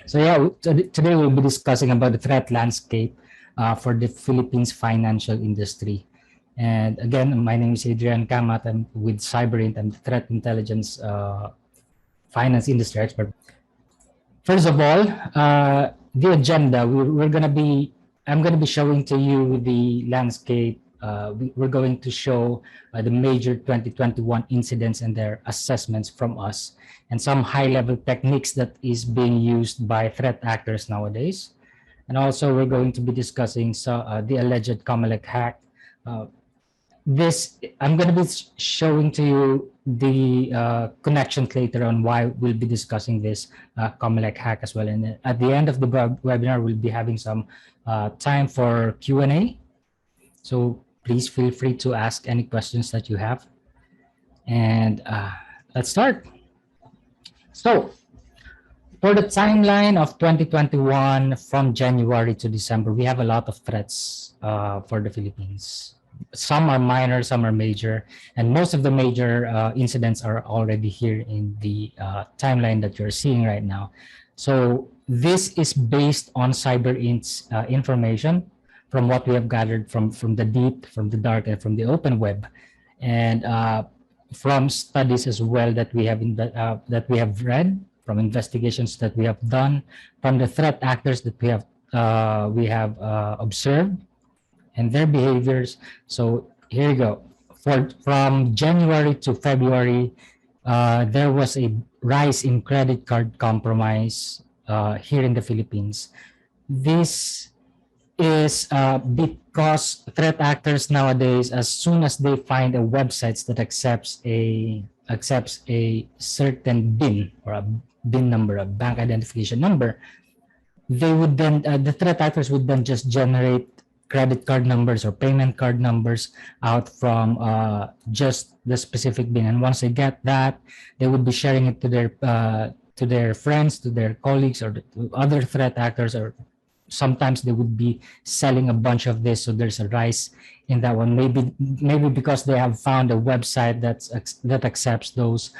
So yeah, today we'll be discussing about the threat landscape for the Philippines financial industry. And again, my name is Adrian Kamat. I'm with Cyberint. I'm the threat intelligence finance industry expert. First of all, the agenda. I'm gonna be showing to you the landscape. We're going to show the major 2021 incidents and their assessments from us, and some high-level techniques that is being used by threat actors nowadays. And also, we're going to be discussing the alleged Comelec hack. Uh, this I'm going to be showing to you the connections later on why we'll be discussing this Comelec hack as well. And at the end of the webinar, we'll be having some time for Q&A. So please feel free to ask any questions that you have. And let's start. So for the timeline of 2021 from January to December, we have a lot of threats for the Philippines. Some are minor, some are major, and most of the major incidents are already here in the timeline that you're seeing right now. So this is based on Cyberint's information from what we have gathered from the deep, from the dark, and from the open web, and from studies as well that we have read, from investigations that we have done, from the threat actors that we have observed and their behaviors. So here you go. From January to February, there was a rise in credit card compromise here in the Philippines. This is because threat actors nowadays, as soon as they find a website that accepts a certain BIN or a BIN number, a bank identification number, they would then the threat actors would then just generate credit card numbers or payment card numbers out from just the specific BIN. And once they get that, they would be sharing it to their friends, to their colleagues, or to other threat actors, or sometimes they would be selling a bunch of this. So there's a rise in that one. Maybe because they have found a website that accepts those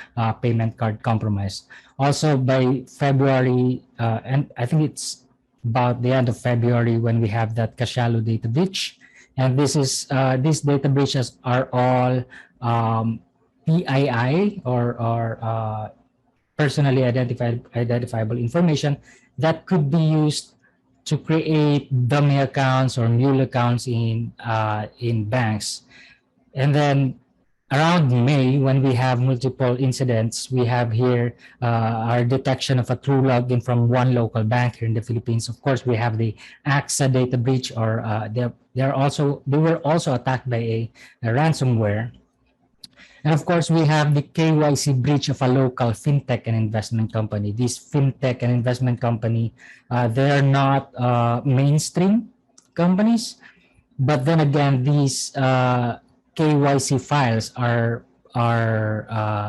payment card compromise. Also by February, and I think it's about the end of February when we have that Kashalu data breach. And these data breaches are all PII or personally identifiable information that could be used to create dummy accounts or mule accounts in banks. And then around May, when we have multiple incidents, we have here our detection of a true login from one local bank here in the Philippines. Of course, we have the AXA data breach, or they were also attacked by a ransomware. And of course, we have the KYC breach of a local fintech and investment company. This fintech and investment company, they're not mainstream companies, but then again, these KYC files are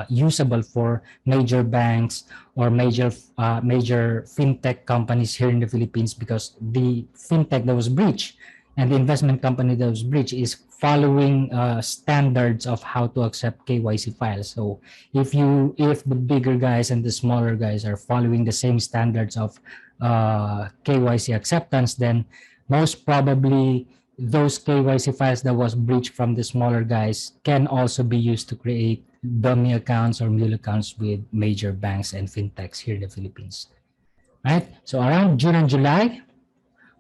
usable for major banks or major fintech companies here in the Philippines, because the fintech that was breached and the investment company that was breached is following standards of how to accept KYC files. So if the bigger guys and the smaller guys are following the same standards of KYC acceptance, then most probably those KYC files that was breached from the smaller guys can also be used to create dummy accounts or mule accounts with major banks and fintechs here in the Philippines. Right? So around June and July,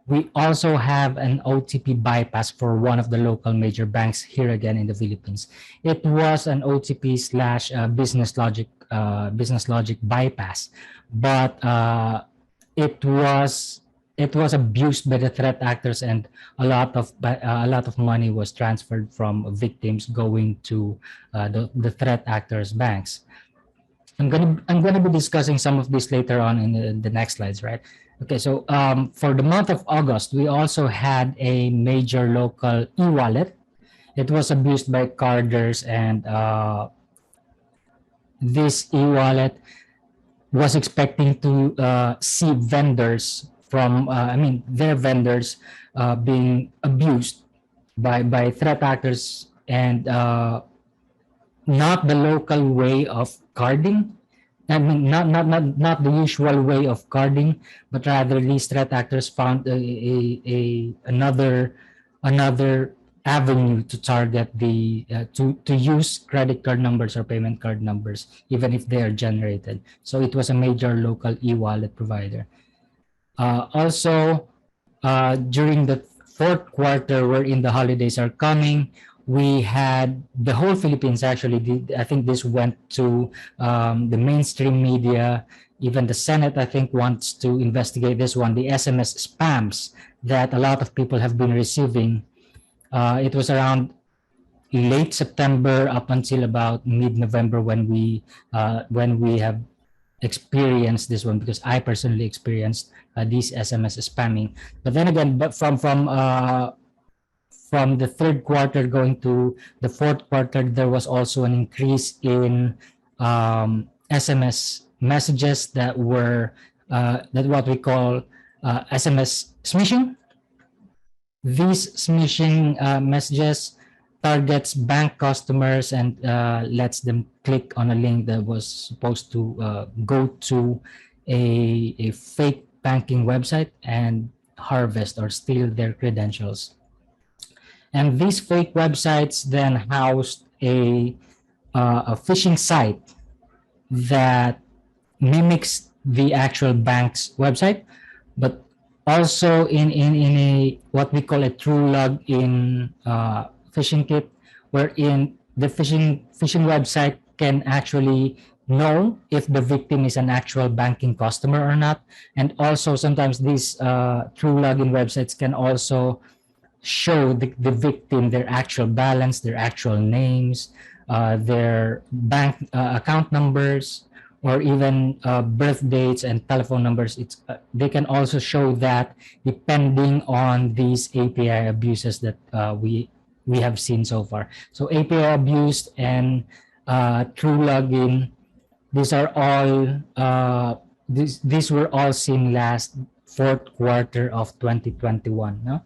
we also have an OTP bypass for one of the local major banks here again in the Philippines. It was an OTP slash business logic bypass, but it was abused by the threat actors, and a lot of money was transferred from victims going to the threat actors' banks. I'm gonna be discussing some of this later on in the next slides, right? Okay, so for the month of August, we also had a major local e-wallet. It was abused by carders, and this e-wallet was expecting to see vendors from, their vendors being abused by threat actors, and not the local way of carding, I mean, not the usual way of carding, but rather these threat actors found another avenue to target the to use credit card numbers or payment card numbers, even if they are generated. So it was a major local e-wallet provider. Also, during the fourth quarter, wherein the holidays are coming, we had the whole Philippines actually. I think this went to the mainstream media. Even the Senate, I think, wants to investigate this one, the SMS spams that a lot of people have been receiving. It was around late September up until about mid-November when we have experienced this one, because I personally experienced these SMS spamming. But then again, but from the third quarter going to the fourth quarter, there was also an increase in SMS messages that were that what we call SMS smishing. These smishing messages targets bank customers and lets them click on a link that was supposed to go to a fake banking website and harvest or steal their credentials. And these fake websites then housed a phishing site that mimics the actual bank's website, but also in a what we call a true login phishing kit, wherein the phishing website can actually know if the victim is an actual banking customer or not. And also sometimes these true login websites can also show the victim their actual balance, their actual names, their bank account numbers, or even birth dates and telephone numbers. They can also show that depending on these API abuses that we have seen so far. So API abuse and true login, these are all these were all seen last fourth quarter of 2021. No?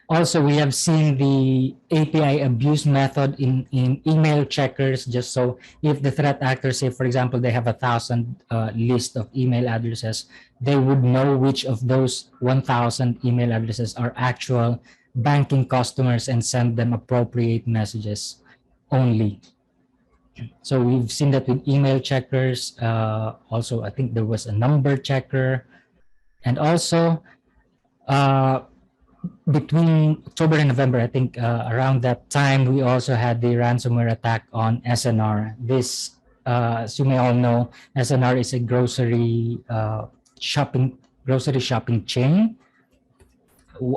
Also, we have seen the API abuse method in email checkers. Just so if the threat actors say, for example, they have 1,000 list of email addresses, they would know which of those 1,000 email addresses are actual banking customers and send them appropriate messages only. So we've seen that with email checkers. Also, I think there was a number checker, and also between October and November, I think around that time, we also had the ransomware attack on SNR. This, as you may all know, SNR is a grocery shopping chain.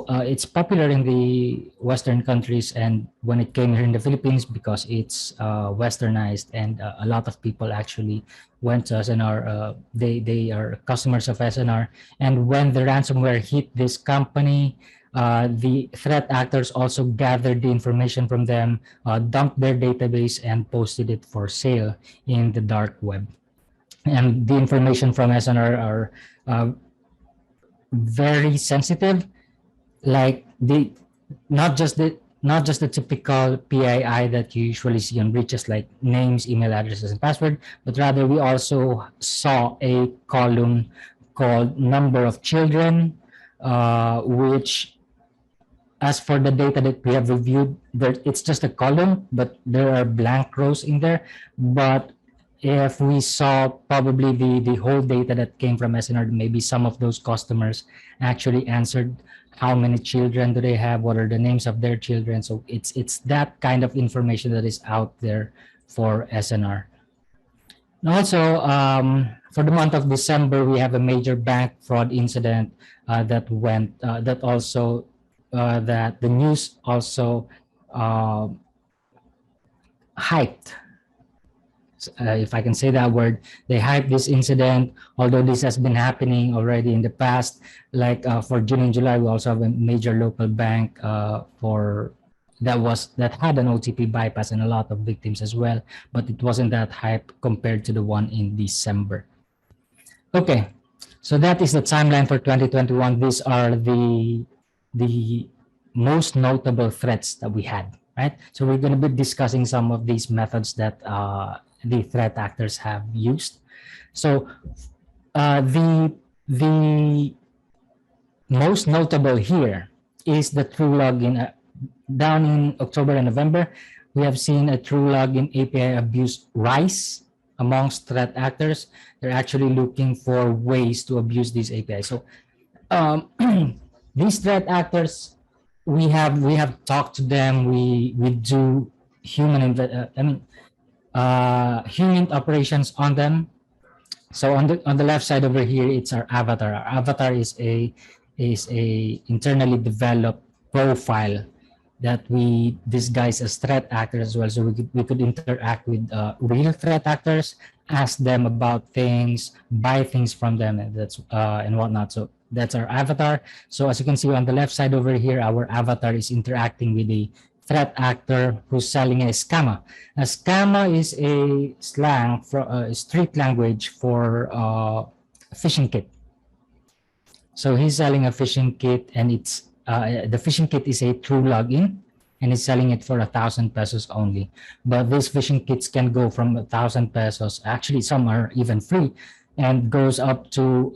It's popular in the Western countries, and when it came here in the Philippines, because it's westernized, and a lot of people actually went to SNR. They are customers of SNR, and when the ransomware hit this company, the threat actors also gathered the information from them, dumped their database, and posted it for sale in the dark web. And the information from SNR are very sensitive, like not just the typical PII that you usually see on breaches, like names, email addresses, and password, but rather we also saw a column called number of children, which, as for the data that we have reviewed, it's just a column, but there are blank rows in there. But if we saw probably the whole data that came from SNR, maybe some of those customers actually answered how many children do they have, what are the names of their children. So it's that kind of information that is out there for SNR. And also, for the month of December, we have a major bank fraud incident that the news also hyped. If I can say that word, they hyped this incident, although this has been happening already in the past. Like for June and July, we also have a major local bank that had an Otp bypass and a lot of victims as well, but it wasn't that hype compared to the one in December. Okay, so that is the timeline for 2021. These are the most notable threats that we had, right? So we're going to be discussing some of these methods that the threat actors have used. So the most notable here is the true login. Down in October and November, we have seen a true login API abuse rise amongst threat actors. They're actually looking for ways to abuse these APIs. So these threat actors, we have talked to them. We do human human operations on them. So on the left side over here, it's our avatar. Our avatar is a internally developed profile that we disguise as threat actors as well. So we could interact with real threat actors, ask them about things, buy things from them, and that's and whatnot. So that's our avatar. So as you can see on the left side over here, our avatar is interacting with a threat actor who's selling a scammer. A scammer is a slang for street language for phishing kit. So he's selling a phishing kit, and it's the phishing kit is a true login, and he's selling it for 1,000 pesos only. But these phishing kits can go from 1,000 pesos. Actually, some are even free, and goes up to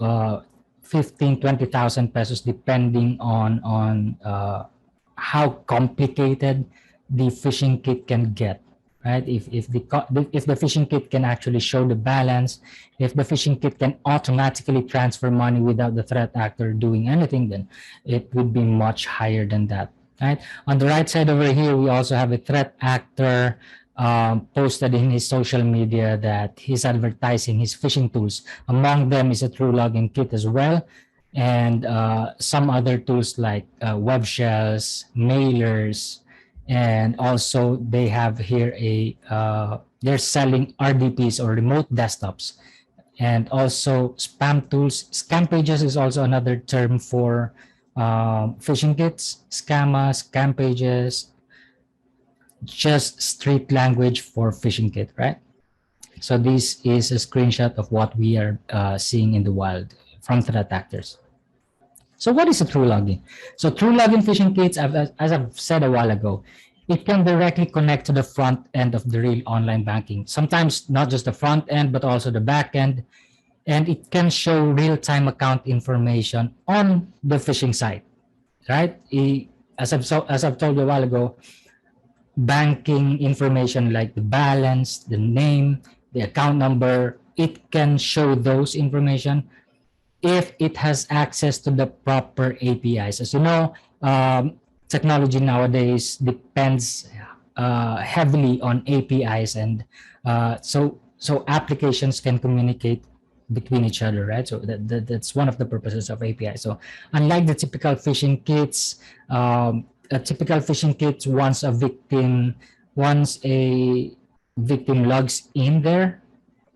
15,000-20,000 pesos, depending on how complicated the phishing kit can get. Right? If the phishing kit can actually show the balance, if the phishing kit can automatically transfer money without the threat actor doing anything, then it would be much higher than that. Right? On the right side over here, we also have a threat actor posted in his social media that he's advertising his phishing tools. Among them is a true login kit as well, and some other tools like web shells, mailers, and also they have here they're selling RDPs or remote desktops, and also spam tools. Scam pages is also another term for phishing kits. Scam pages, just street language for phishing kit, right? So this is a screenshot of what we are seeing in the wild from threat actors. So what is a true login? So true login phishing kits, as I've said a while ago, it can directly connect to the front end of the real online banking. Sometimes not just the front end, but also the back end. And it can show real-time account information on the phishing site, right? As I've told you a while ago, banking information like the balance, the name, the account number, it can show those information if it has access to the proper APIs. As you know, technology nowadays depends heavily on APIs, and so applications can communicate between each other, right? So that's one of the purposes of API. So unlike the typical phishing kits, a typical phishing kit, once a victim logs in there,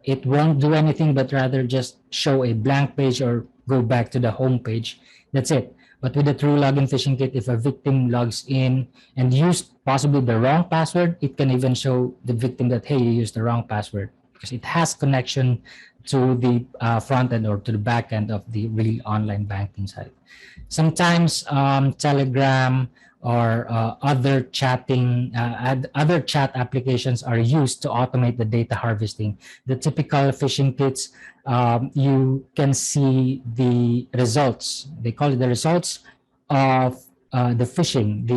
it won't do anything but rather just show a blank page or go back to the home page. That's it. But with the true login phishing kit, if a victim logs in and used possibly the wrong password, it can even show the victim that, hey, you used the wrong password, because it has connection to the front end or to the back end of the real online banking site. Sometimes Telegram or other chat applications are used to automate the data harvesting. The typical phishing kits, you can see the results. They call it the results of the phishing.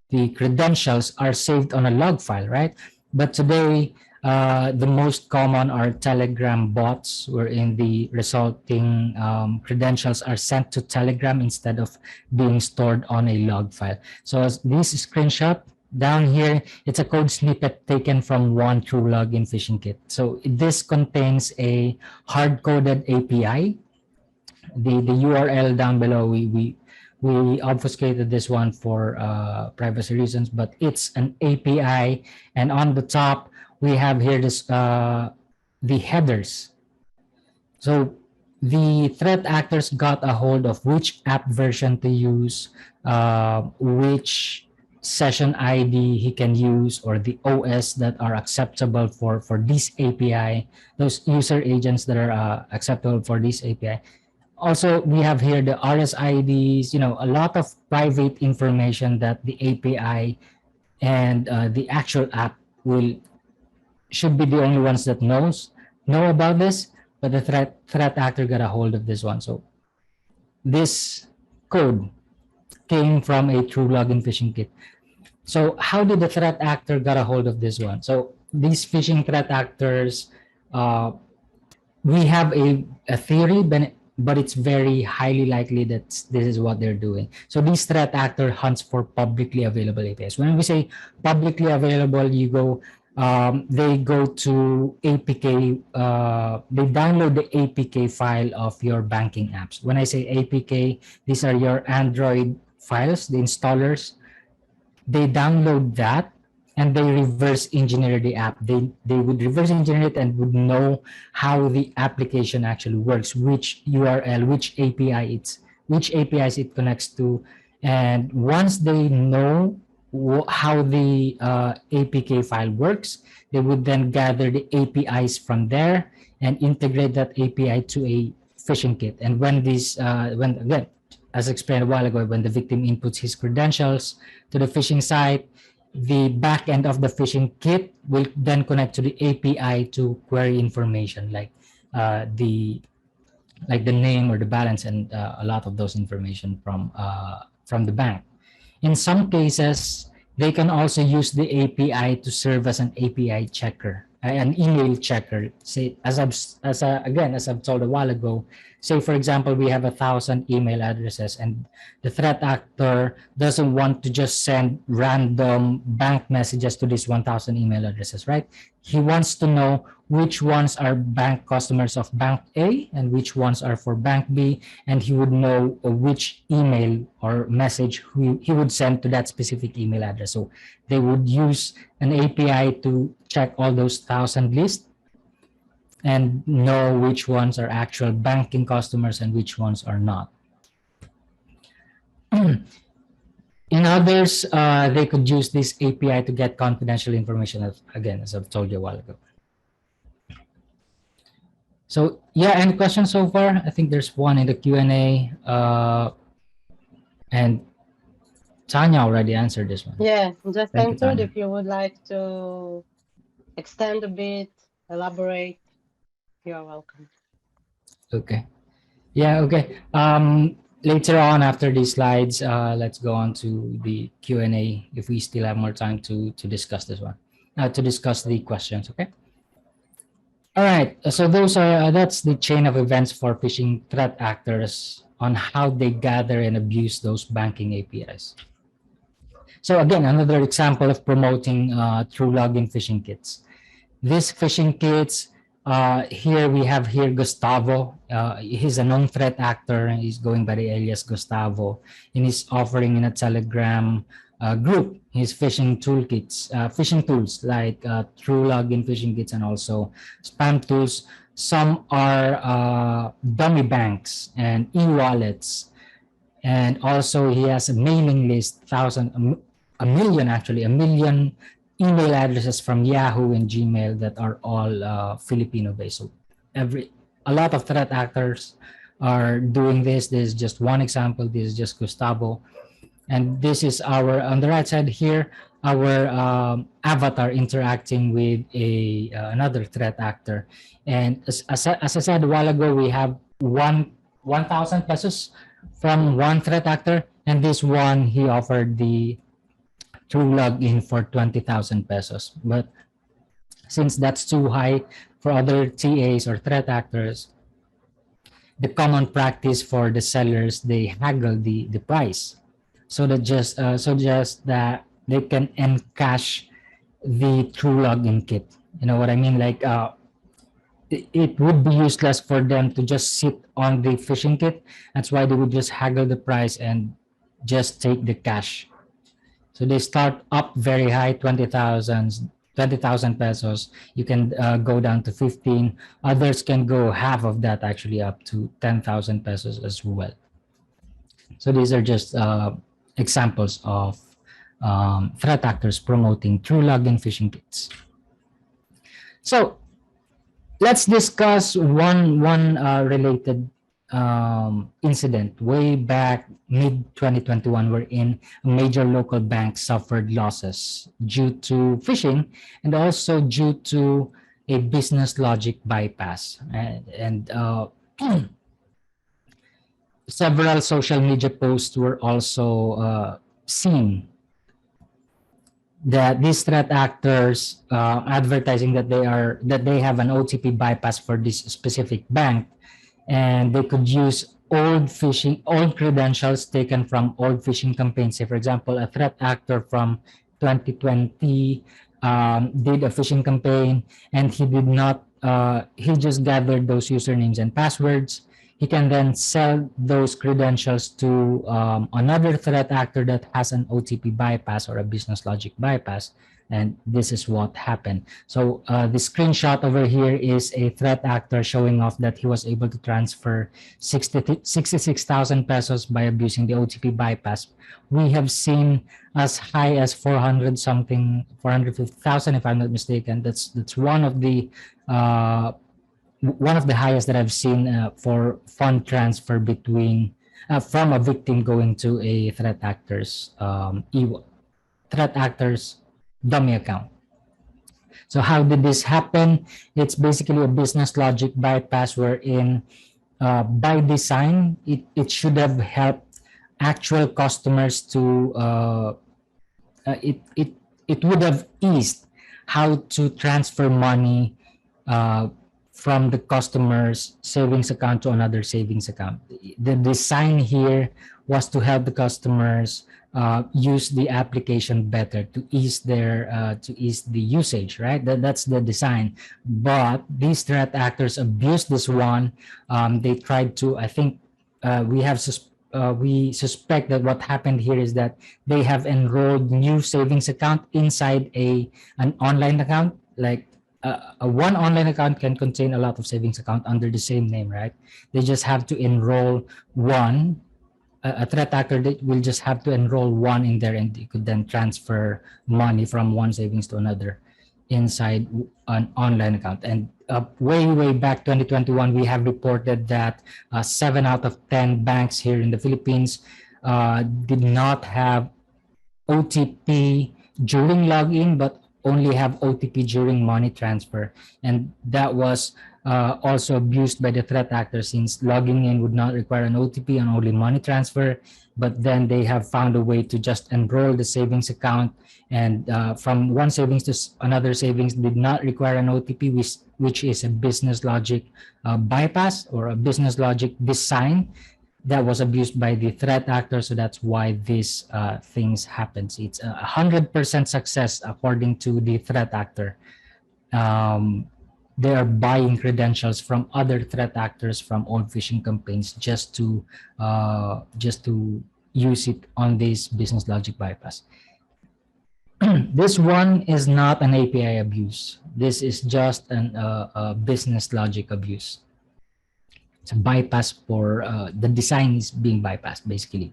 The credentials are saved on a log file, right? But today, the most common are Telegram bots, wherein the resulting credentials are sent to Telegram instead of being stored on a log file. So as this screenshot down here, it's a code snippet taken from one true login phishing kit. So this contains a hard-coded API. The URL down below, we obfuscated this one for privacy reasons, but it's an API, and on the top, we have here this the headers. So the threat actors got a hold of which app version to use, which session ID he can use, or the OS that are acceptable for this API, those user agents that are acceptable for this API. Also, we have here the RSIDs, a lot of private information that the API and the actual app should be the only ones that knows. know about this, but the threat actor got a hold of this one. So this code came from a true login phishing kit. So how did the threat actor got a hold of this one? So these phishing threat actors, uh, we have a theory, but it's very highly likely that this is what they're doing. So this threat actor hunts for publicly available APIs. When we say publicly available, they go to APK, they download the APK file of your banking apps. When I say APK, these are your Android files, the installers. They download that and they reverse engineer the app. They would reverse engineer it and would know how the application actually works, which URL, which APIs it connects to. And once they know how the APK file works, they would then gather the APIs from there and integrate that API to a phishing kit. And when again, as explained a while ago, when the victim inputs his credentials to the phishing site, the back end of the phishing kit will then connect to the API to query information the like the name or the balance and a lot of those information from the bank. In some cases, they can also use the API to serve as an API checker, an email checker. Say, as I've told a while ago, say for example, we have 1,000 email addresses, and the threat actor doesn't want to just send random bank messages to these 1,000 email addresses, right? He wants to know which ones are bank customers of bank A and which ones are for bank B, and he would know which email or message he would send to that specific email address. So they would use an API to check all those 1,000 lists and know which ones are actual banking customers and which ones are not. In others, they could use this API to get confidential information, again, as I've told you a while ago. So yeah, any questions so far? I think there's one in the Q&A, and Tanya already answered this one. Yeah, just answered. If you would like to extend a bit, elaborate, you're welcome. Okay. Yeah, okay. Later on after these slides, let's go on to the Q&A if we still have more time to discuss this one, to discuss the questions, okay? All right, so that's the chain of events for phishing threat actors on how they gather and abuse those banking APIs. So again, another example of promoting true login phishing kits. These phishing kits, here we have Gustavo. He's a known threat actor. He's going by the alias Gustavo, and he's offering in a Telegram group his phishing toolkits, phishing tools like true login phishing kits and also spam tools. Some are dummy banks and e-wallets, and also he has a mailing list, a million email addresses from Yahoo and Gmail that are all Filipino based. So a lot of threat actors are doing this. This is just one example. This is just Gustavo. And this is on the right side here, our avatar interacting with another threat actor. And as I said a while ago, we have 1,000 pesos from one threat actor. And this one, he offered the true login for 20,000 pesos. But since that's too high for other TAs or threat actors, the common practice for the sellers, they haggle the price so that just that they can encash the true login kit. You know what I mean? Like it would be useless for them to just sit on the phishing kit. That's why they would just haggle the price and just take the cash. So they start up very high, 20,000 pesos. You can go down to 15. Others can go half of that, actually up to 10,000 pesos as well. So these are just examples of threat actors promoting true login phishing kits. So let's discuss one related incident way back mid-2021, wherein a major local bank suffered losses due to phishing and also due to a business logic bypass. And several social media posts were also seen that these threat actors advertising that they have an OTP bypass for this specific bank, and they could use old credentials taken from old phishing campaigns. Say, for example, a threat actor from 2020 did a phishing campaign, and he just gathered those usernames and passwords. He can then sell those credentials to another threat actor that has an OTP bypass or a business logic bypass. And this is what happened. So the screenshot over here is a threat actor showing off that he was able to transfer 66,000 pesos by abusing the OTP bypass. We have seen as high as 450,000, if I'm not mistaken. That's one of the highest that I've seen for fund transfer between from a victim going to a threat actor's dummy account. So how did this happen? It's basically a business logic bypass wherein by design, it should have helped actual customers to, it would have eased how to transfer money from the customer's savings account to another savings account. The design here was to help the customers use the application better to ease the usage, right? That's the design. But these threat actors abused this one. They tried to, I think we suspect that what happened here is that they have enrolled new savings account inside an online account. Like one online account can contain a lot of savings account under the same name, right? They just have to enroll one. A threat actor will just have to enroll one in there, and you could then transfer money from one savings to another inside an online account. And way back 2021, we have reported that 7 out of 10 banks here in the Philippines did not have OTP during login, but only have OTP during money transfer. And that was also abused by the threat actor, since logging in would not require an OTP and only money transfer. But then they have found a way to just enroll the savings account, and from one savings to another savings did not require an OTP, which is a business logic bypass or a business logic design that was abused by the threat actor. So that's why these things happens. It's 100% success according to the threat actor. They are buying credentials from other threat actors from old phishing campaigns just to use it on this business logic bypass. This one is not an API abuse. This is just a business logic abuse. It's a bypass for the design is being bypassed, basically.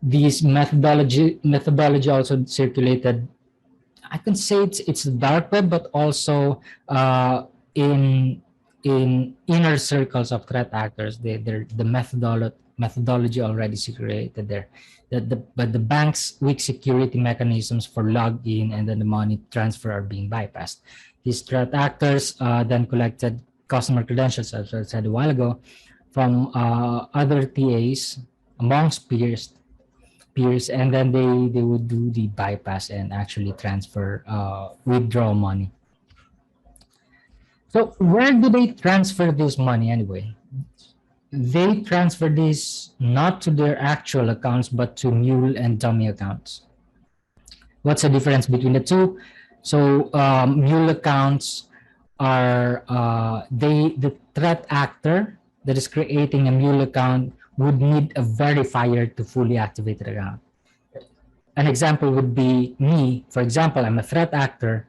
This methodology also circulated. I can say it's dark web, but also in inner circles of threat actors. The methodology already circulated there. But the bank's weak security mechanisms for login and then the money transfer are being bypassed. These threat actors then collected customer credentials, as I said a while ago, from other TAs amongst peers, and then they would do the bypass and actually transfer, withdraw money. So where do they transfer this money anyway? They transfer this not to their actual accounts, but to Mule and dummy accounts. What's the difference between the two? So Mule accounts are the threat actor that is creating a Mule account would need a verifier to fully activate the account. An example would be me. For example, I'm a threat actor.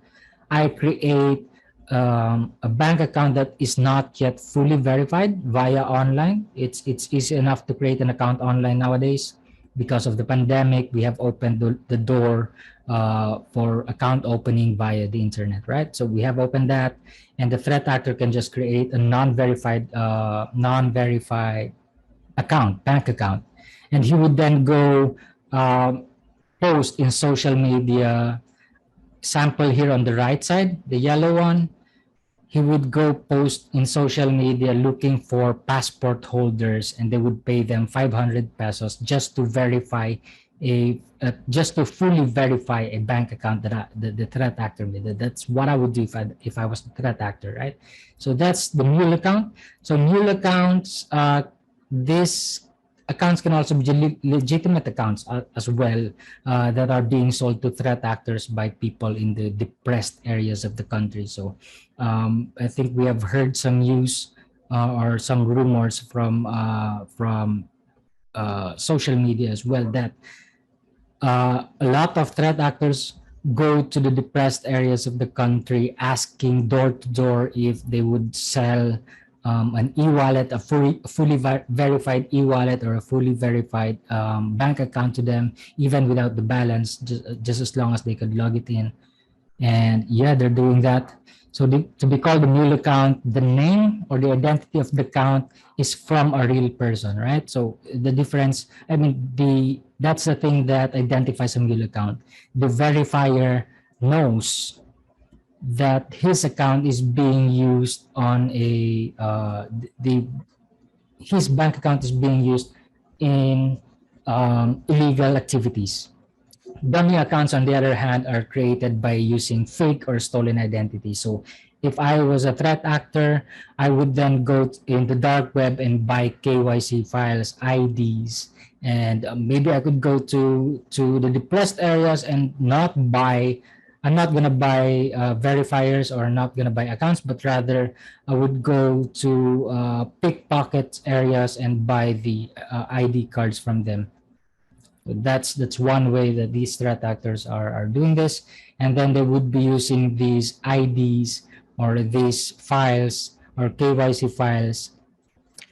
I create a bank account that is not yet fully verified via online. It's easy enough to create an account online nowadays. Because of the pandemic, we have opened the door for account opening via the internet, right? So we have opened that, and the threat actor can just create a non-verified account, bank account, and he would then go post in social media sample here on the right side, the yellow one, he would go post in social media looking for passport holders, and they would pay them 500 pesos just to verify just to fully verify a bank account that the threat actor made. That's what I would do if I was the threat actor, right? So that's the mule account. So mule accounts, this accounts can also be legitimate accounts as well, that are being sold to threat actors by people in the depressed areas of the country. So I think we have heard some news or some rumors from social media as well that a lot of threat actors go to the depressed areas of the country asking door to door if they would sell an e-wallet, a fully verified e-wallet or a fully verified bank account to them, even without the balance, just as long as they could log it in. And yeah, they're doing that. So to be called a mule account, the name or the identity of the account is from a real person, right? So the difference, I mean, that's the thing that identifies a mule account. The verifier knows that his account is being used on his bank account is being used in illegal activities. Dummy accounts, on the other hand, are created by using fake or stolen identities. So if I was a threat actor, I would then go in the dark web and buy KYC files, IDs, and maybe I could go to the depressed areas and not buy. I'm not gonna buy verifiers or not gonna buy accounts, but rather I would go to pickpocket areas and buy the ID cards from them. That's one way that these threat actors are doing this. And then they would be using these IDs or these files or KYC files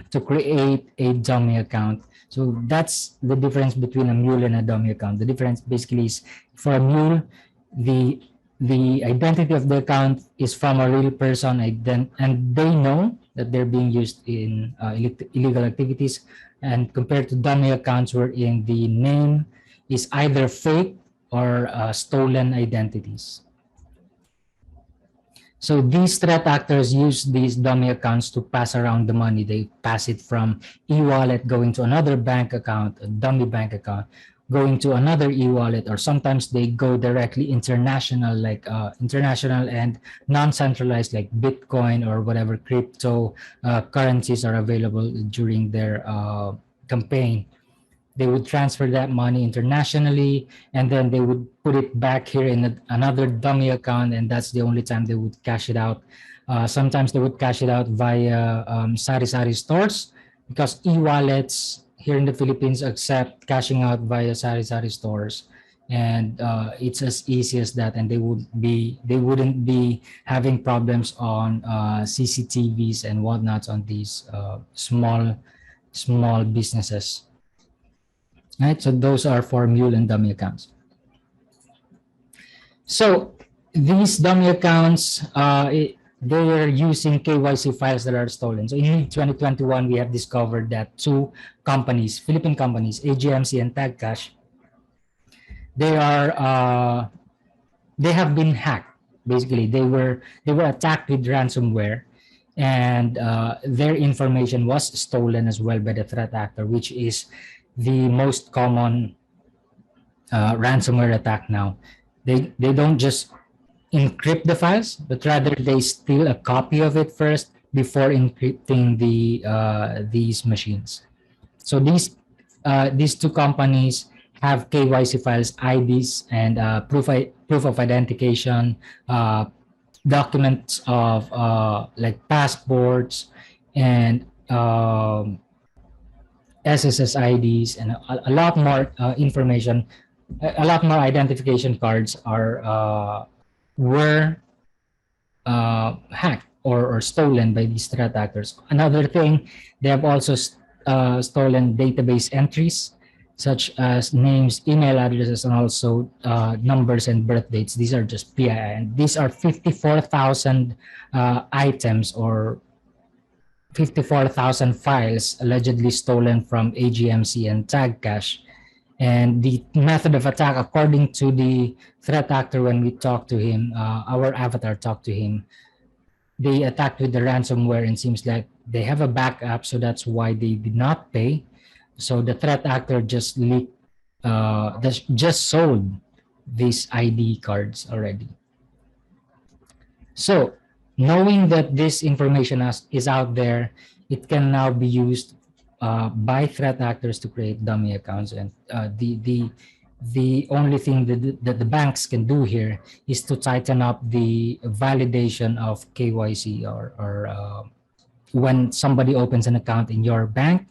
to create a dummy account. So that's the difference between a mule and a dummy account. The difference basically is, for a mule, the identity of the account is from a real person, and they know that they're being used in illegal activities. And compared to dummy accounts, wherein the name is either fake or stolen identities. So these threat actors use these dummy accounts to pass around the money. They pass it from e-wallet going to another bank account, a dummy bank account, going to another e-wallet, or sometimes they go directly international, like international and non-centralized, like Bitcoin or whatever crypto currencies are available during their campaign. They would transfer that money internationally, and then they would put it back here in another dummy account, and that's the only time they would cash it out. Sometimes they would cash it out via sari-sari stores, because e-wallets here in the Philippines accept cashing out via sari-sari stores, and it's as easy as that. And they wouldn't be having problems on CCTVs and whatnots on these small businesses. Right, so those are for mule and dummy accounts. So these dummy accounts, they are using KYC files that are stolen. So in 2021, we have discovered that two companies, Philippine companies, AGMC and TagCash, they have been hacked. Basically, they were attacked with ransomware, and their information was stolen as well by the threat actor, which is the most common ransomware attack now. They don't just encrypt the files, but rather they steal a copy of it first before encrypting these machines. So these two companies have KYC files, IDs, and proof of identification, documents of like passports and SSS IDs, and a lot more information, a lot more identification cards were hacked or stolen by these threat actors. Another thing, they have also stolen database entries, such as names, email addresses, and also numbers and birth dates. These are just PII, and these are 54,000 items or 54,000 files allegedly stolen from AGMC and TagCash. And the method of attack, according to the threat actor, when we talk to him, our avatar talked to him, they attacked with the ransomware and seems like they have a backup, so that's why they did not pay. So the threat actor just leaked, just sold these ID cards already. So knowing that this information is out there, it can now be used by threat actors to create dummy accounts. And the only thing that the banks can do here is to tighten up the validation of KYC, or when somebody opens an account in your bank,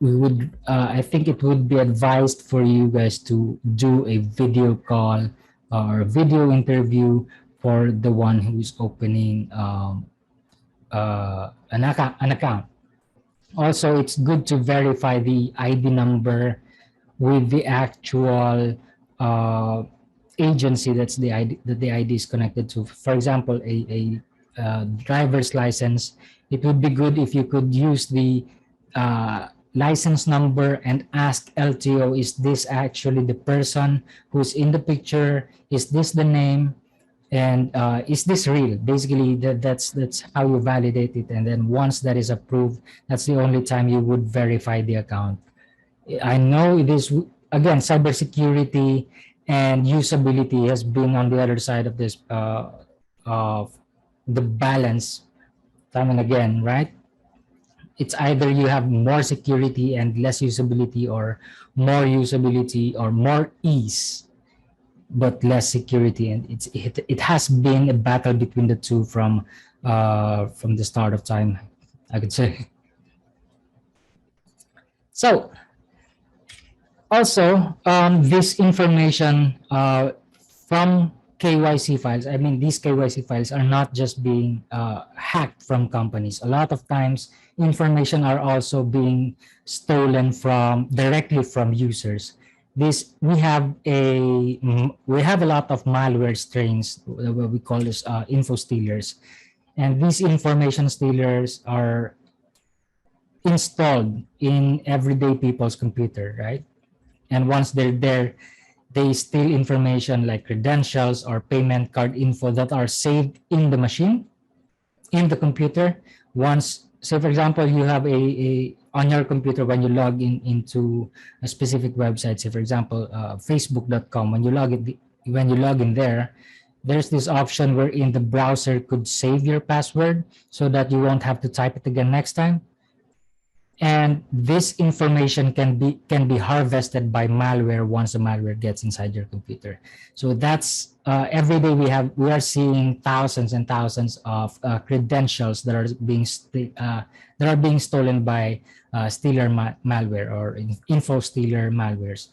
we would I think it would be advised for you guys to do a video call or a video interview for the one who's opening an account. Also, it's good to verify the ID number with the actual agency that the ID is connected to. For example, a driver's license. It would be good if you could use the license number and ask LTO, is this actually the person who's in the picture? Is this the name? And is this real? Basically, that's how you validate it. And then once that is approved, that's the only time you would verify the account. I know it is, again, cybersecurity and usability has been on the other side of this, of the balance, time and again, right? It's either you have more security and less usability, or more usability or more ease but less security. And it has been a battle between the two from the start of time, I could say. So also, this information from KYC files, I mean, these KYC files are not just being hacked from companies. A lot of times, information are also being stolen directly from users. We have a lot of malware strains, what we call this info stealers, and these information stealers are installed in everyday people's computer, right? And once they're there, they steal information like credentials or payment card info that are saved in the machine, in the computer. Once, say for example, you have a on your computer, when you log into a specific website, say for example, facebook.com, when you log in there, there's this option wherein the browser could save your password so that you won't have to type it again next time. And this information can be harvested by malware once the malware gets inside your computer. So that's every day we are seeing thousands and thousands of credentials that are being stolen by stealer malware or info stealer malwares.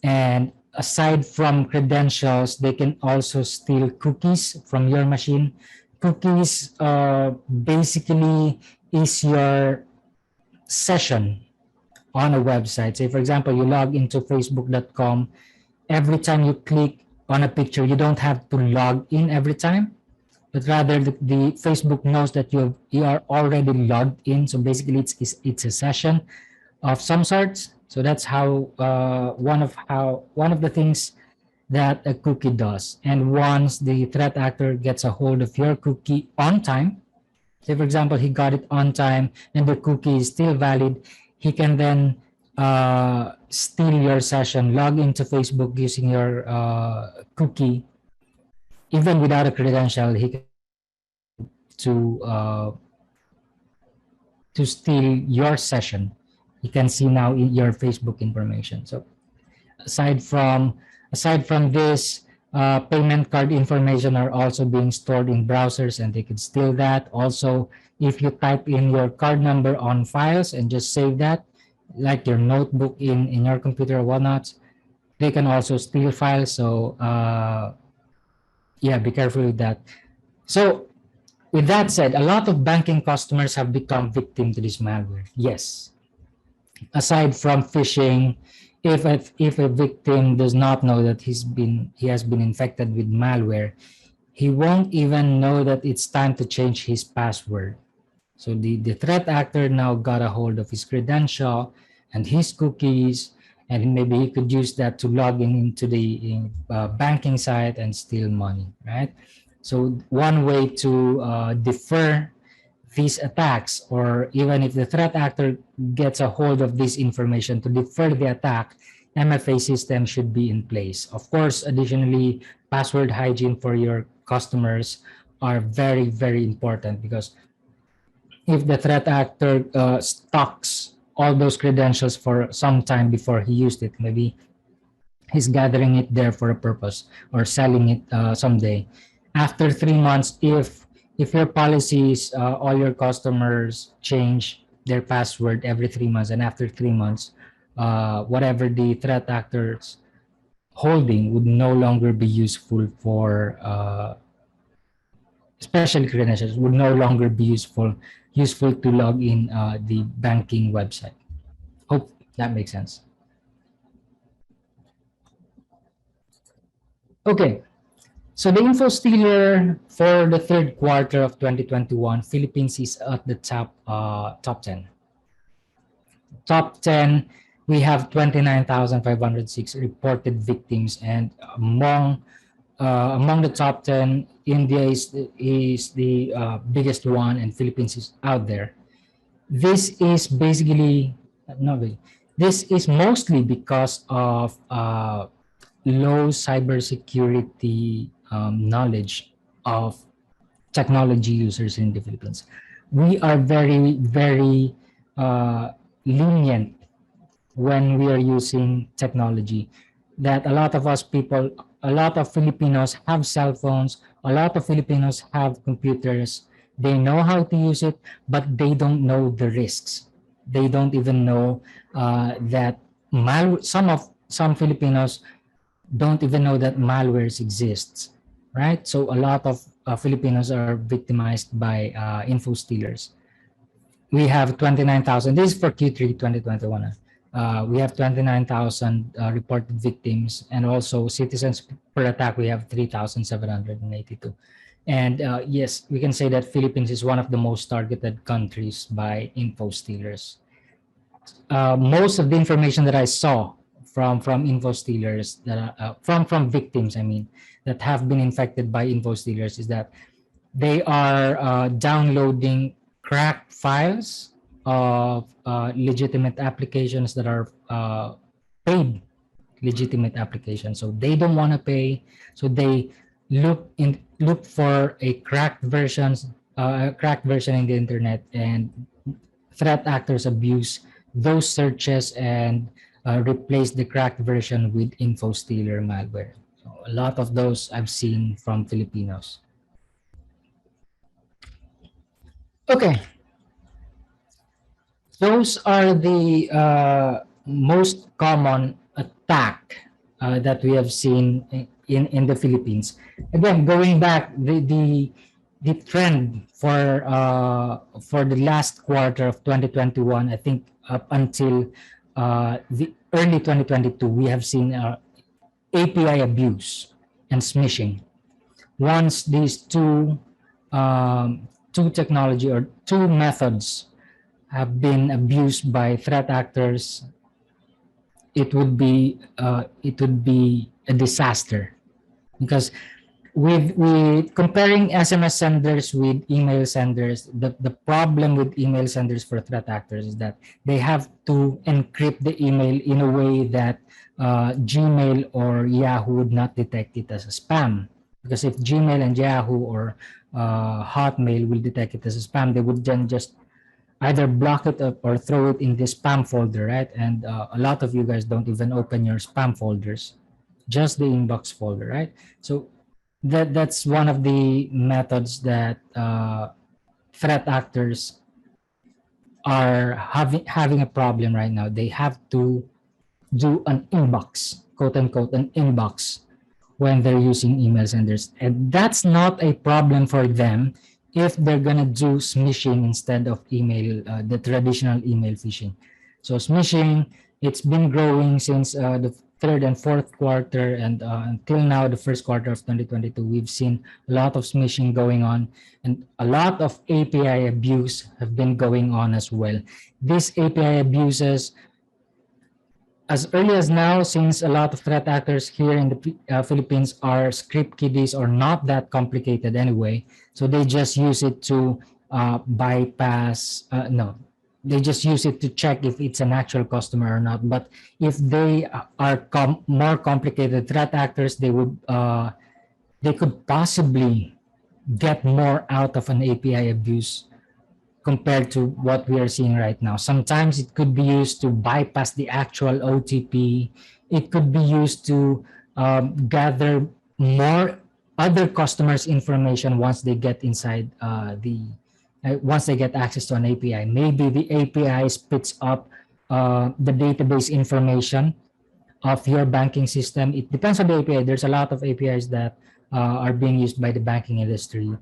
And aside from credentials, they can also steal cookies from your machine. Cookies basically is your session on a website. Say for example, you log into facebook.com. Every time you click on a picture, you don't have to log in every time, but rather the Facebook knows that you are already logged in. So basically it's a session of some sorts. So that's how one of the things that a cookie does. And once the threat actor gets a hold of your cookie on time, say for example, he got it on time and the cookie is still valid, he can then steal your session, log into Facebook using your cookie, even without a credential. He can to steal your session. You can see now in your Facebook information. So aside from this, payment card information are also being stored in browsers, and they could steal that. Also, if you type in your card number on files and just save that, like your notebook in your computer or whatnot, they can also steal files. So yeah, be careful with that. So with that said, a lot of banking customers have become victim to this malware. Yes. Aside from phishing, if a victim does not know that he has been infected with malware, he won't even know that it's time to change his password. So the threat actor now got a hold of his credential and his cookies, and maybe he could use that to log in into the banking site and steal money, right? So one way to defer these attacks, or even if the threat actor gets a hold of this information, to defer the attack, MFA system should be in place. Of course, additionally, password hygiene for your customers are very, very important, because if the threat actor stocks all those credentials for some time before he used it, maybe he's gathering it there for a purpose or selling it someday. After 3 months, if your policies, all your customers change their password every 3 months, and after 3 months, whatever the threat actors holding would no longer be useful for, especially credentials, would no longer be useful to log in the banking website. Hope that makes sense. Okay, so the info stealer for the third quarter of 2021, Philippines is at the top 10. Top 10, we have 29,506 reported victims, and among the top 10, India is the biggest one, and Philippines is out there. This is basically, not really, this is mostly because of low cybersecurity knowledge of technology users in the Philippines. We are very, very lenient when we are using technology. That a lot of us people, a lot of Filipinos have cell phones, a lot of Filipinos have computers. They know how to use it, but they don't know the risks. They don't even know that some Filipinos don't even know that malwares exists, right? So a lot of Filipinos are victimized by info stealers. We have 29,000. This is for Q3 2021. We have 29,000 reported victims, and also citizens per attack, we have 3,782. And yes, we can say that Philippines is one of the most targeted countries by info stealers. Most of the information that I saw from info stealers, that from victims, I mean, that have been infected by info stealers, is that they are downloading cracked files of legitimate applications that are paid legitimate applications. So they don't want to pay, so they look for a cracked version in the internet, and threat actors abuse those searches and replace the cracked version with info stealer malware. So a lot of those I've seen from Filipinos. Okay, those are the most common attack that we have seen in the Philippines. Again, going back, the trend for the last quarter of 2021, I think up until the early 2022, we have seen API abuse and smishing. Once these two technology or two methods have been abused by threat actors, it would be a disaster, because with comparing SMS senders with email senders, the problem with email senders for threat actors is that they have to encrypt the email in a way that Gmail or Yahoo would not detect it as a spam. Because if Gmail and Yahoo or Hotmail will detect it as a spam, they would then just either block it up or throw it in the spam folder, right? And a lot of you guys don't even open your spam folders, just the inbox folder, right? So that's one of the methods that threat actors are having a problem right now. They have to do an inbox, quote unquote, an inbox when they're using email senders. And that's not a problem for them if they're gonna do smishing instead of email, the traditional email phishing. So smishing, it's been growing since the third and fourth quarter, and until now, the first quarter of 2022, we've seen a lot of smishing going on, and a lot of API abuse have been going on as well. These API abuses as early as now, since a lot of threat actors here in the Philippines are script kiddies or not that complicated anyway, so they just use it to bypass. No, they just use it to check if it's an actual customer or not. But if they are more complicated threat actors, they could possibly get more out of an API abuse compared to what we are seeing right now. Sometimes it could be used to bypass the actual OTP. It could be used to gather more other customers' information once they get inside once they get access to an API. Maybe the API spits up the database information of your banking system. It depends on the API. There's a lot of APIs that are being used by the banking industry,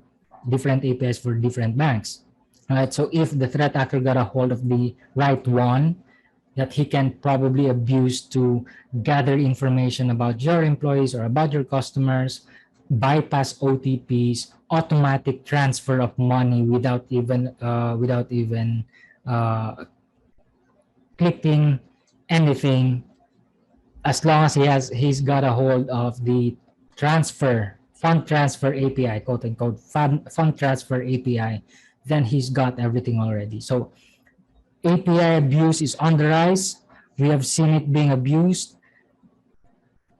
different APIs for different banks. Right. So if the threat actor got a hold of the right one, that he can probably abuse to gather information about your employees or about your customers, bypass OTPs, automatic transfer of money without even clicking anything, as long as he's got a hold of the fund transfer API, quote unquote fund transfer API, then he's got everything already. So API abuse is on the rise. We have seen it being abused.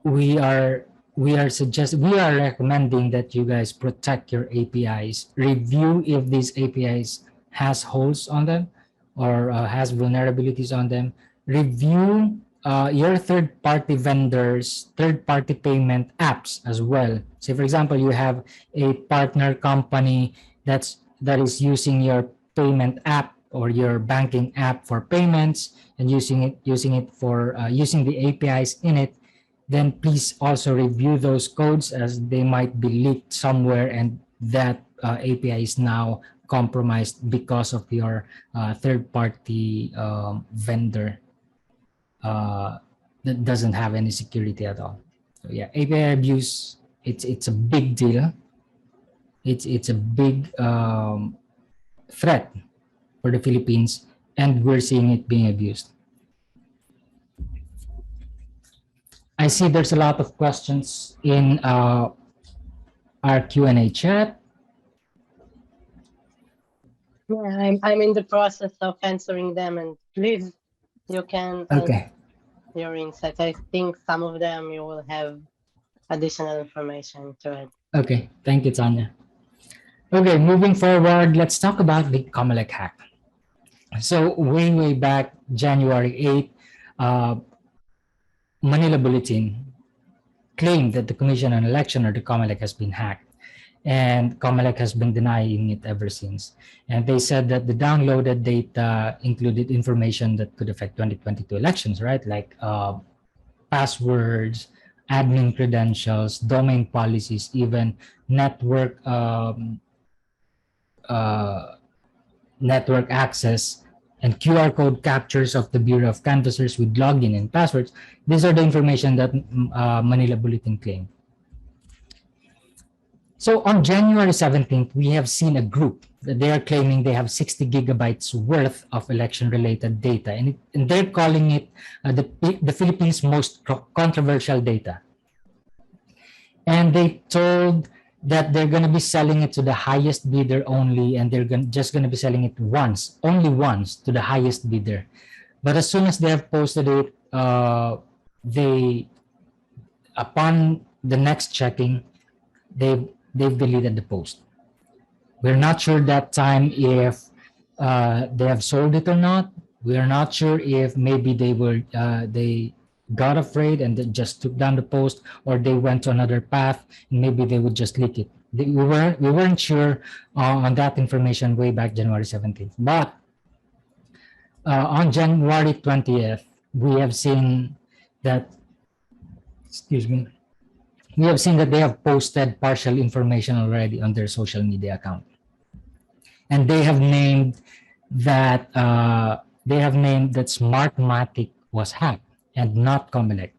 We are recommending that you guys protect your APIs. Review if these APIs has holes on them or has vulnerabilities on them. Review your third-party vendors, third-party payment apps as well. Say, for example, you have a partner company that is using your payment app or your banking app for payments and using it for using the APIs in it. Then please also review those codes, as they might be leaked somewhere, and that API is now compromised because of your third-party vendor that doesn't have any security at all. So yeah, API abuse, it's a big deal. It's a big threat for the Philippines, and we're seeing it being abused. I see there's a lot of questions in our Q&A chat. Yeah, I'm in the process of answering them, and please, you can add your insights. I think some of them you will have additional information to it. Okay, thank you, Tanya. Okay, moving forward, let's talk about the Comelec hack. So way back January 8th, Manila Bulletin claimed that the Commission on Election, or the Comelec, has been hacked. And Comelec has been denying it ever since. And they said that the downloaded data included information that could affect 2022 elections, right? Like passwords, admin credentials, domain policies, even network access, and QR code captures of the Bureau of Canvassers with login and passwords. These are the information that Manila Bulletin claimed. So on January 17th, we have seen a group that they are claiming they have 60 gigabytes worth of election-related data, and they're calling it the Philippines' most controversial data. And they told that they're going to be selling it to the highest bidder only, and they're just going to be selling it only once to the highest bidder. But as soon as they have posted it, upon the next checking, they've deleted the post. We're not sure that time if they have sold it or not. We're not sure if maybe they got afraid and they just took down the post, or they went to another path and maybe they would just leak it. We weren't sure on that information way back January 17th. But on January 20th, we have seen that, we have seen that they have posted partial information already on their social media account. And they have named that Smartmatic was hacked and not Comelec.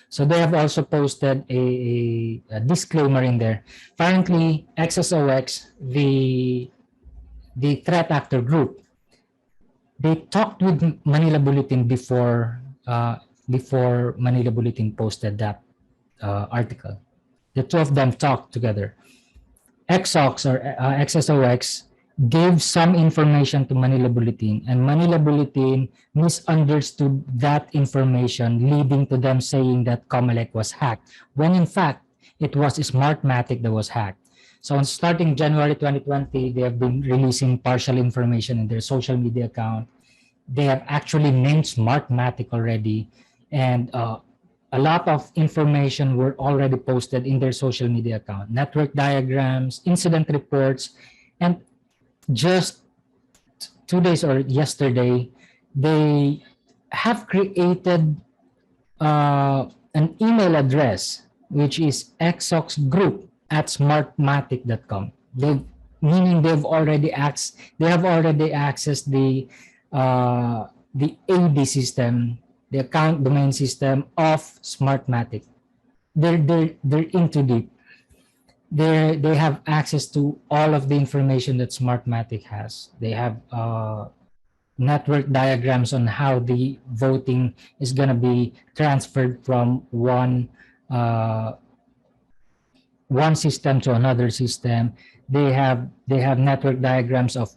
So they have also posted a disclaimer in there. Apparently, XSOX, the threat actor group, they talked with Manila Bulletin before before Manila Bulletin posted that article. The two of them talked together. XOX or XSOX gave some information to Manila Bulletin, and Manila Bulletin misunderstood that information, leading to them saying that Comelec was hacked, when in fact, it was Smartmatic that was hacked. So on starting January 2020, they have been releasing partial information in their social media account. They have actually named Smartmatic already, and a lot of information were already posted in their social media account, network diagrams, incident reports, and just 2 days or yesterday, they have created an email address, which is xoxgroup@smartmatic.com. Meaning they have already accessed the AD system, the account domain system of Smartmatic. They're into deep. They have access to all of the information that Smartmatic has. They have network diagrams on how the voting is going to be transferred from one system to another system. They have network diagrams of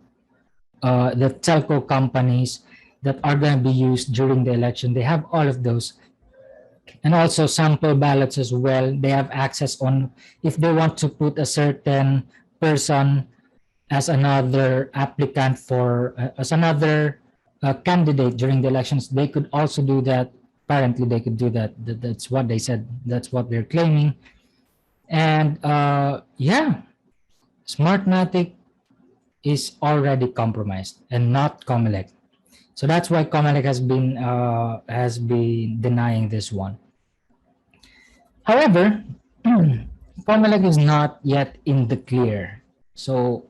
the telco companies that are going to be used during the election. They have all of those, and also sample ballots as well. They have access on if they want to put a certain person as another applicant for as another candidate during the elections. They could also do that. Apparently, they could do that. That's what they said. That's what they're claiming. And yeah, Smartmatic is already compromised and not Comelec. So that's why Comelec has been denying this one. However, Comelec is not yet in the clear. So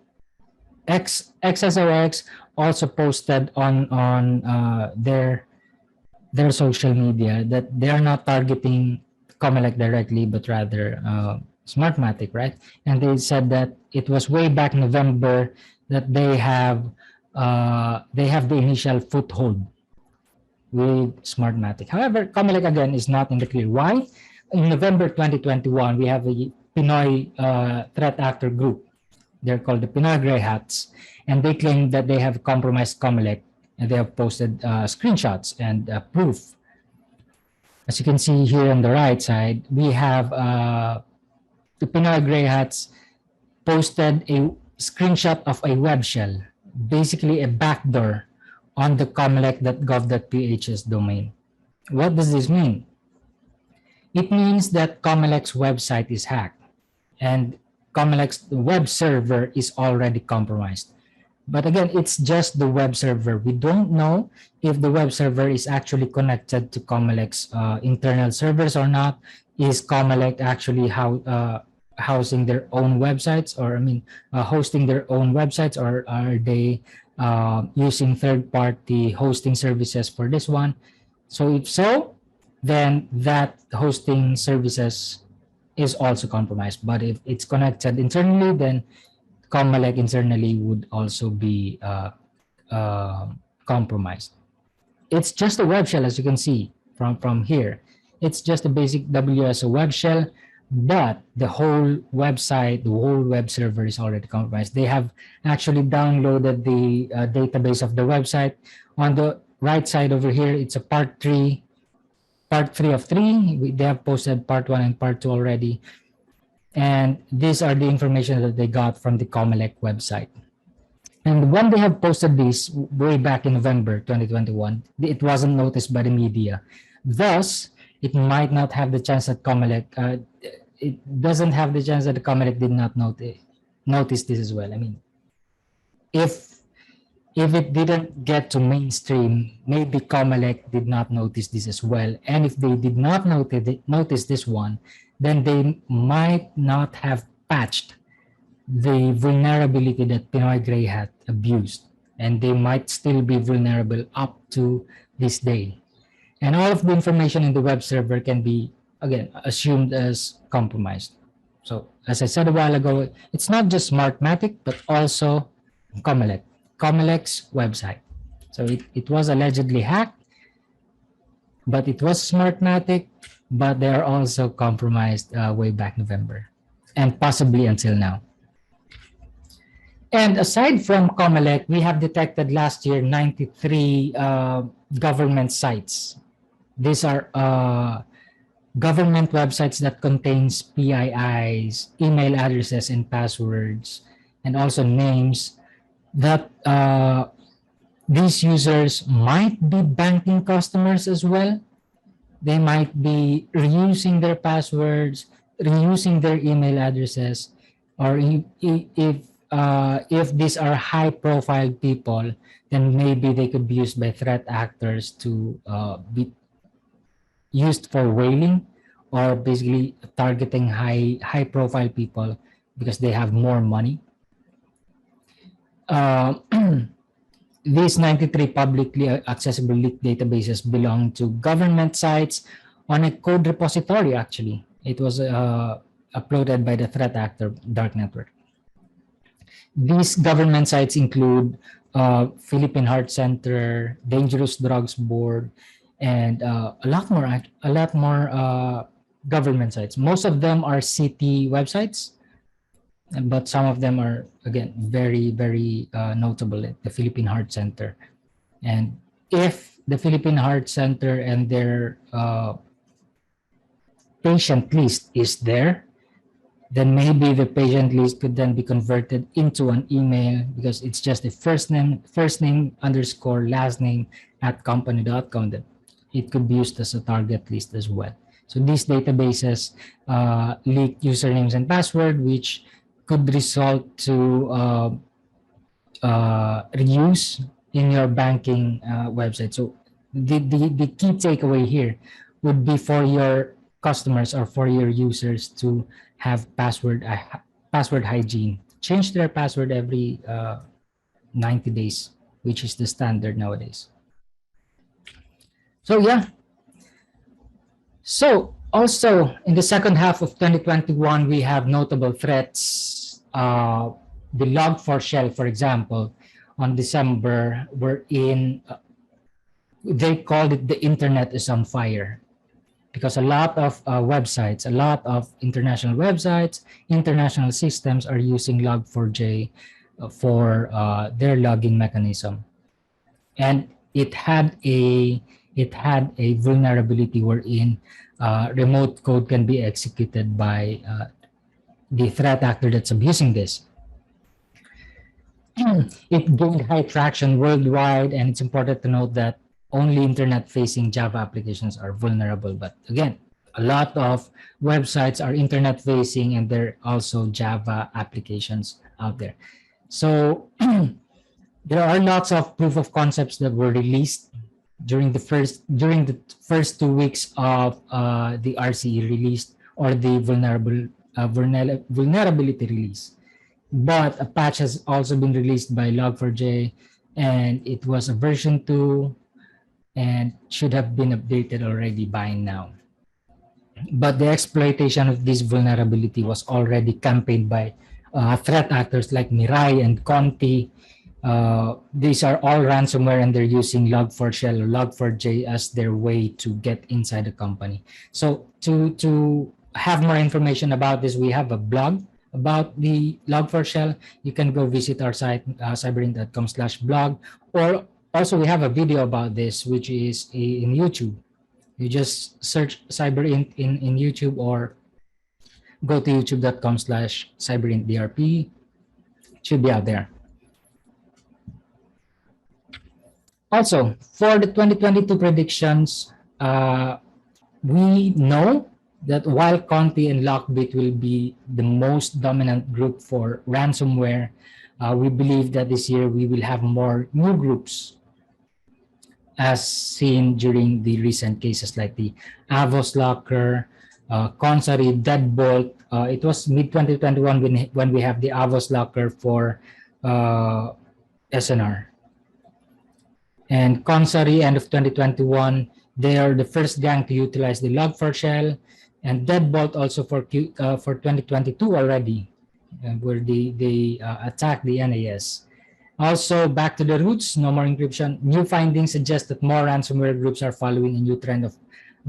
XSOX also posted on their social media that they are not targeting Comelec directly, but rather Smartmatic, right? And they said that it was way back November that they have the initial foothold with Smartmatic. However, Comelec again is not in the clear. Why? In November 2021, we have a Pinoy threat actor group. They're called the Pinoy Grey Hats, and they claim that they have compromised Comelec, and they have posted screenshots and proof. As you can see here on the right side, we have the Pinoy Grey Hats posted a screenshot of a web shell, basically a backdoor on the comelec.gov.ph's domain. What does this mean? It means that Comelec's website is hacked and Comelec's web server is already compromised. But again, it's just the web server. We don't know if the web server is actually connected to Comelec's internal servers or not. Is Comelec actually housing their own websites, or hosting their own websites, or are they using third-party hosting services for this one? So if so, then that hosting services is also compromised. But if it's connected internally, then Comelec internally would also be compromised. It's just a web shell, as you can see from here. It's just a basic WSO web shell, but the whole website, the whole web server is already compromised. They have actually downloaded the database of the website. On the right side over here, it's a part 3 of 3. They have posted part 1 and part 2 already. And these are the information that they got from the Comelec website. And when they have posted this way back in November 2021, it wasn't noticed by the media. Thus, it might not have the chance that Comelec, it doesn't have the chance that the Comelec did not notice this as well. I mean, if it didn't get to mainstream, maybe Comelec did not notice this as well. And if they did not notice this one, then they might not have patched the vulnerability that Pinoy Grey Hat abused. And they might still be vulnerable up to this day. And all of the information in the web server can be, again, assumed as compromised. So, as I said a while ago, it's not just Smartmatic, but also Comelec's website. So it was allegedly hacked, but it was Smartmatic, but they are also compromised way back November and possibly until now. And aside from Comelec, we have detected last year 93 government sites. These are government websites that contains PIIs, email addresses and passwords, and also names that these users might be banking customers as well. They might be reusing their passwords, reusing their email addresses, or if these are high-profile people, then maybe they could be used by threat actors to be used for whaling, or basically targeting high-profile people because they have more money. These 93 publicly accessible leaked databases belong to government sites on a code repository, actually. It was uploaded by the threat actor dark network. These government sites include Philippine Heart Center, Dangerous Drugs Board, and a lot more government sites. Most of them are city websites, but some of them are, again, very, very notable. The Philippine Heart Center. And if the Philippine Heart Center and their patient list is there, then maybe the patient list could then be converted into an email, because it's just the first name underscore last name at company.com. That it could be used as a target list as well. So these databases leak usernames and password, which could result to reuse in your banking website. So the key takeaway here would be for your customers or for your users to have password hygiene. Change their password every 90 days, which is the standard nowadays. So yeah. So also in the second half of 2021, we have notable threats. The Log4Shell, for example, on December, they called it the internet is on fire, because a lot of websites, a lot of international websites, international systems are using Log4j for their logging mechanism. And it had a vulnerability wherein remote code can be executed by the threat actor that's abusing this. It gained high traction worldwide, and it's important to note that only internet-facing Java applications are vulnerable. But again, a lot of websites are internet-facing, and there are also Java applications out there. So there are lots of proof of concepts that were released during the first 2 weeks of the RCE release, or the vulnerability release. But a patch has also been released by Log4j, and it was a version 2 and should have been updated already by now. But the exploitation of this vulnerability was already campaigned by threat actors like Mirai and Conti. These are all ransomware, and they're using Log4Shell or Log4j as their way to get inside the company. So to have more information about this, we have a blog about the Log4Shell. You can go visit our site, cyberint.com/blog, or also we have a video about this, which is in YouTube. You just search Cyberint in YouTube, or go to youtube.com/cyberintdrp. It should be out there. Also, for the 2022 predictions, we know that while Conti and Lockbit will be the most dominant group for ransomware, we believe that this year we will have more new groups, as seen during the recent cases like the Avos Locker, Consari, Deadbolt. It was mid-2021 when we have the Avos Locker for SNR. And Consari, end of 2021, they are the first gang to utilize the Log4Shell, and Deadbolt also for 2022 already, where they attacked the NAS. Also, back to the roots, no more encryption. New findings suggest that more ransomware groups are following a new trend of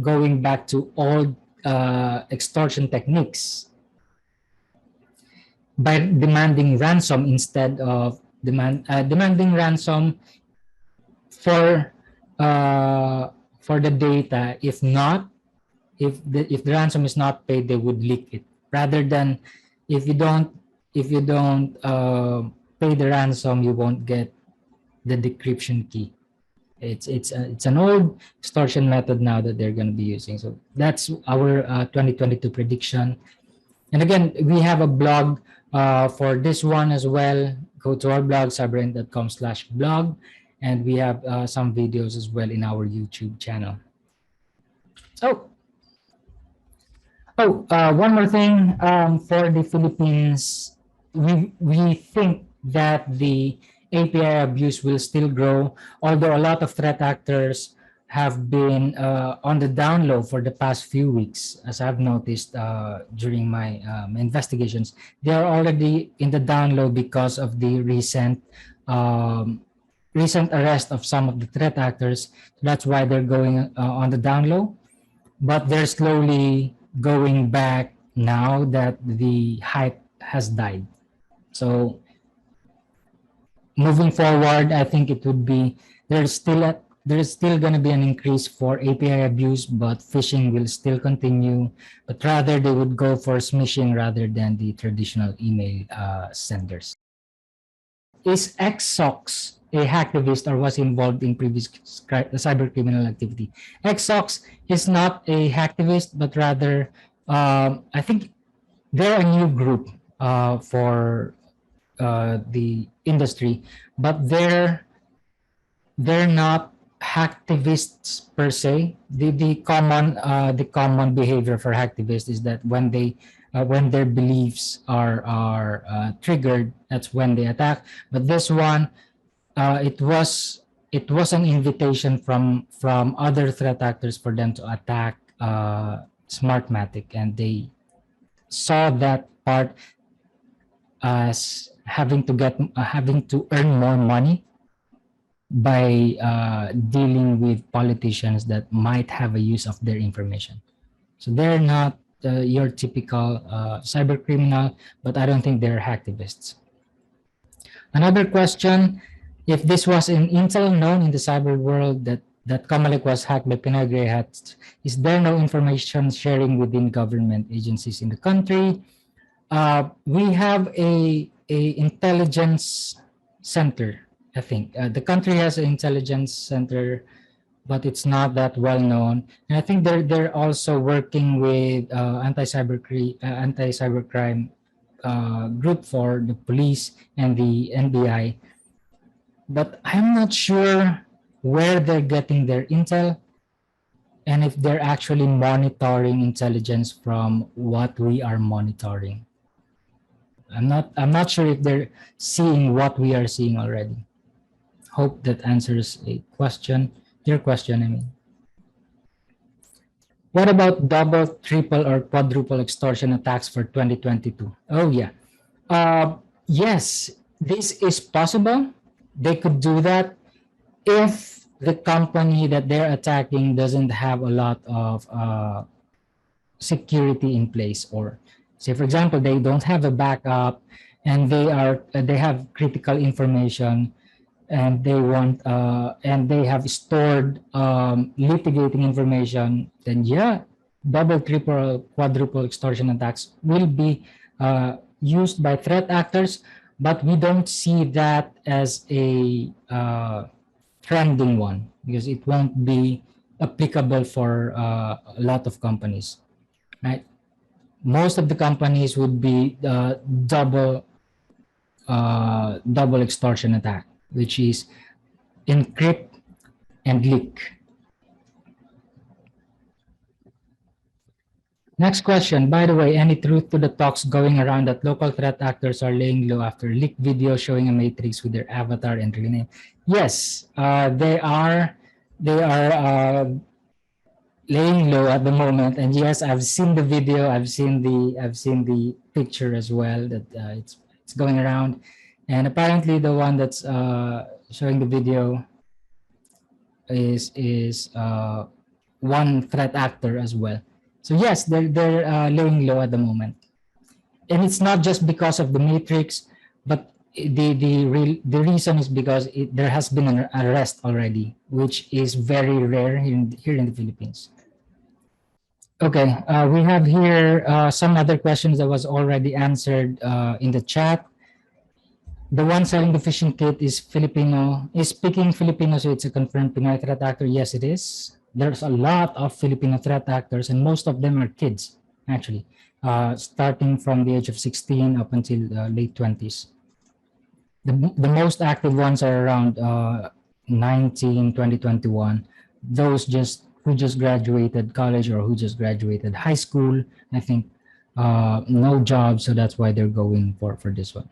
going back to old extortion techniques by demanding ransom instead of demanding ransom for the data. If not, if the ransom is not paid, they would leak it. Rather than if you don't pay the ransom, you won't get the decryption key. It's an old extortion method now that they're going to be using. So that's our 2022 prediction. And again, we have a blog for this one as well. Go to our blog, cyberint.com/blog, and we have some videos as well in our YouTube channel. One more thing for the Philippines, we think that the API abuse will still grow, although a lot of threat actors have been on the down low for the past few weeks. As I've noticed during my investigations, they are already in the down low because of the recent arrest of some of the threat actors. That's why they're going on the down low, but they're slowly going back now that the hype has died. So moving forward, I think it would be there's still going to be an increase for API abuse, but phishing will still continue. But rather, they would go for smishing rather than the traditional email senders. Is XSOX a hacktivist or was involved in previous cyber criminal activity? XSOX is not a hacktivist, but rather, I think they're a new group for the industry, but they're not hacktivists per se. The common behavior for hacktivists is that when their beliefs are triggered, that's when they attack. But this one, it was an invitation from other threat actors for them to attack Smartmatic, and they saw that part as having to earn more money by dealing with politicians that might have a use of their information. So they're not your typical cyber criminal, but I don't think they're hacktivists. Another question: if this was an intel known in the cyber world that Comelec was hacked by Pinoy Grey Hats, is there no information sharing within government agencies in the country? We have a intelligence center. I think the country has an intelligence center, but it's not that well known. And I think they're also working with anti-cybercrime group for the police and the NBI. But I'm not sure where they're getting their intel and if they're actually monitoring intelligence from what we are monitoring. I'm not sure if they're seeing what we are seeing already. Hope that answers your question, I mean. What about double, triple, or quadruple extortion attacks for 2022? Oh, yeah. Yes, this is possible. They could do that if the company that they're attacking doesn't have a lot of security in place, or say, for example, they don't have a backup and they have critical information and they have stored litigating information, then yeah, double, triple, quadruple extortion attacks will be used by threat actors, but we don't see that as a trending one because it won't be applicable for a lot of companies, right? Most of the companies would be double extortion attack, which is encrypt and leak. Next question. By the way, any truth to the talks going around that local threat actors are laying low after leaked video showing a matrix with their avatar and real name? Yes, they are laying low at the moment, and yes, I've seen the video. I've seen the picture as well that it's going around, And apparently the one that's showing the video is one threat actor as well. So yes, they're laying low at the moment, and it's not just because of the matrix, but the reason is because there has been an arrest already, which is very rare here in the Philippines. Okay, we have here some other questions that was already answered in the chat. The one selling the phishing kit is Filipino, is speaking Filipino, so it's a confirmed Pinoy threat actor. Yes, it is. There's a lot of Filipino threat actors, and most of them are kids, actually, starting from the age of 16 up until late 20s. The most active ones are around 19, 20, 21. Those who just graduated college or who just graduated high school, I think, no job, so that's why they're going for this one.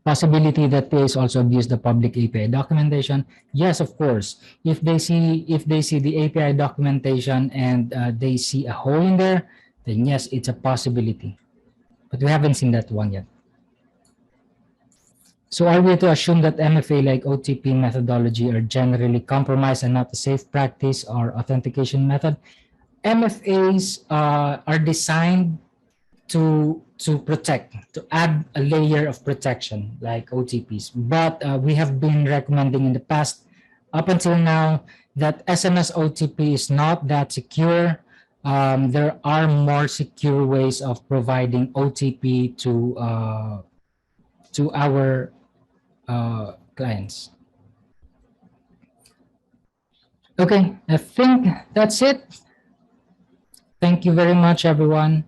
Possibility that PAs also abuse the public API documentation. Yes, of course. If they see the API documentation and they see a hole in there, then yes, it's a possibility. But we haven't seen that one yet. So are we to assume that MFA like OTP methodology are generally compromised and not a safe practice or authentication method? MFAs are designed to protect, to add a layer of protection like OTPs. But we have been recommending in the past, up until now, that SMS OTP is not that secure. There are more secure ways of providing OTP to our clients. Okay, I think that's it. Thank you very much, everyone.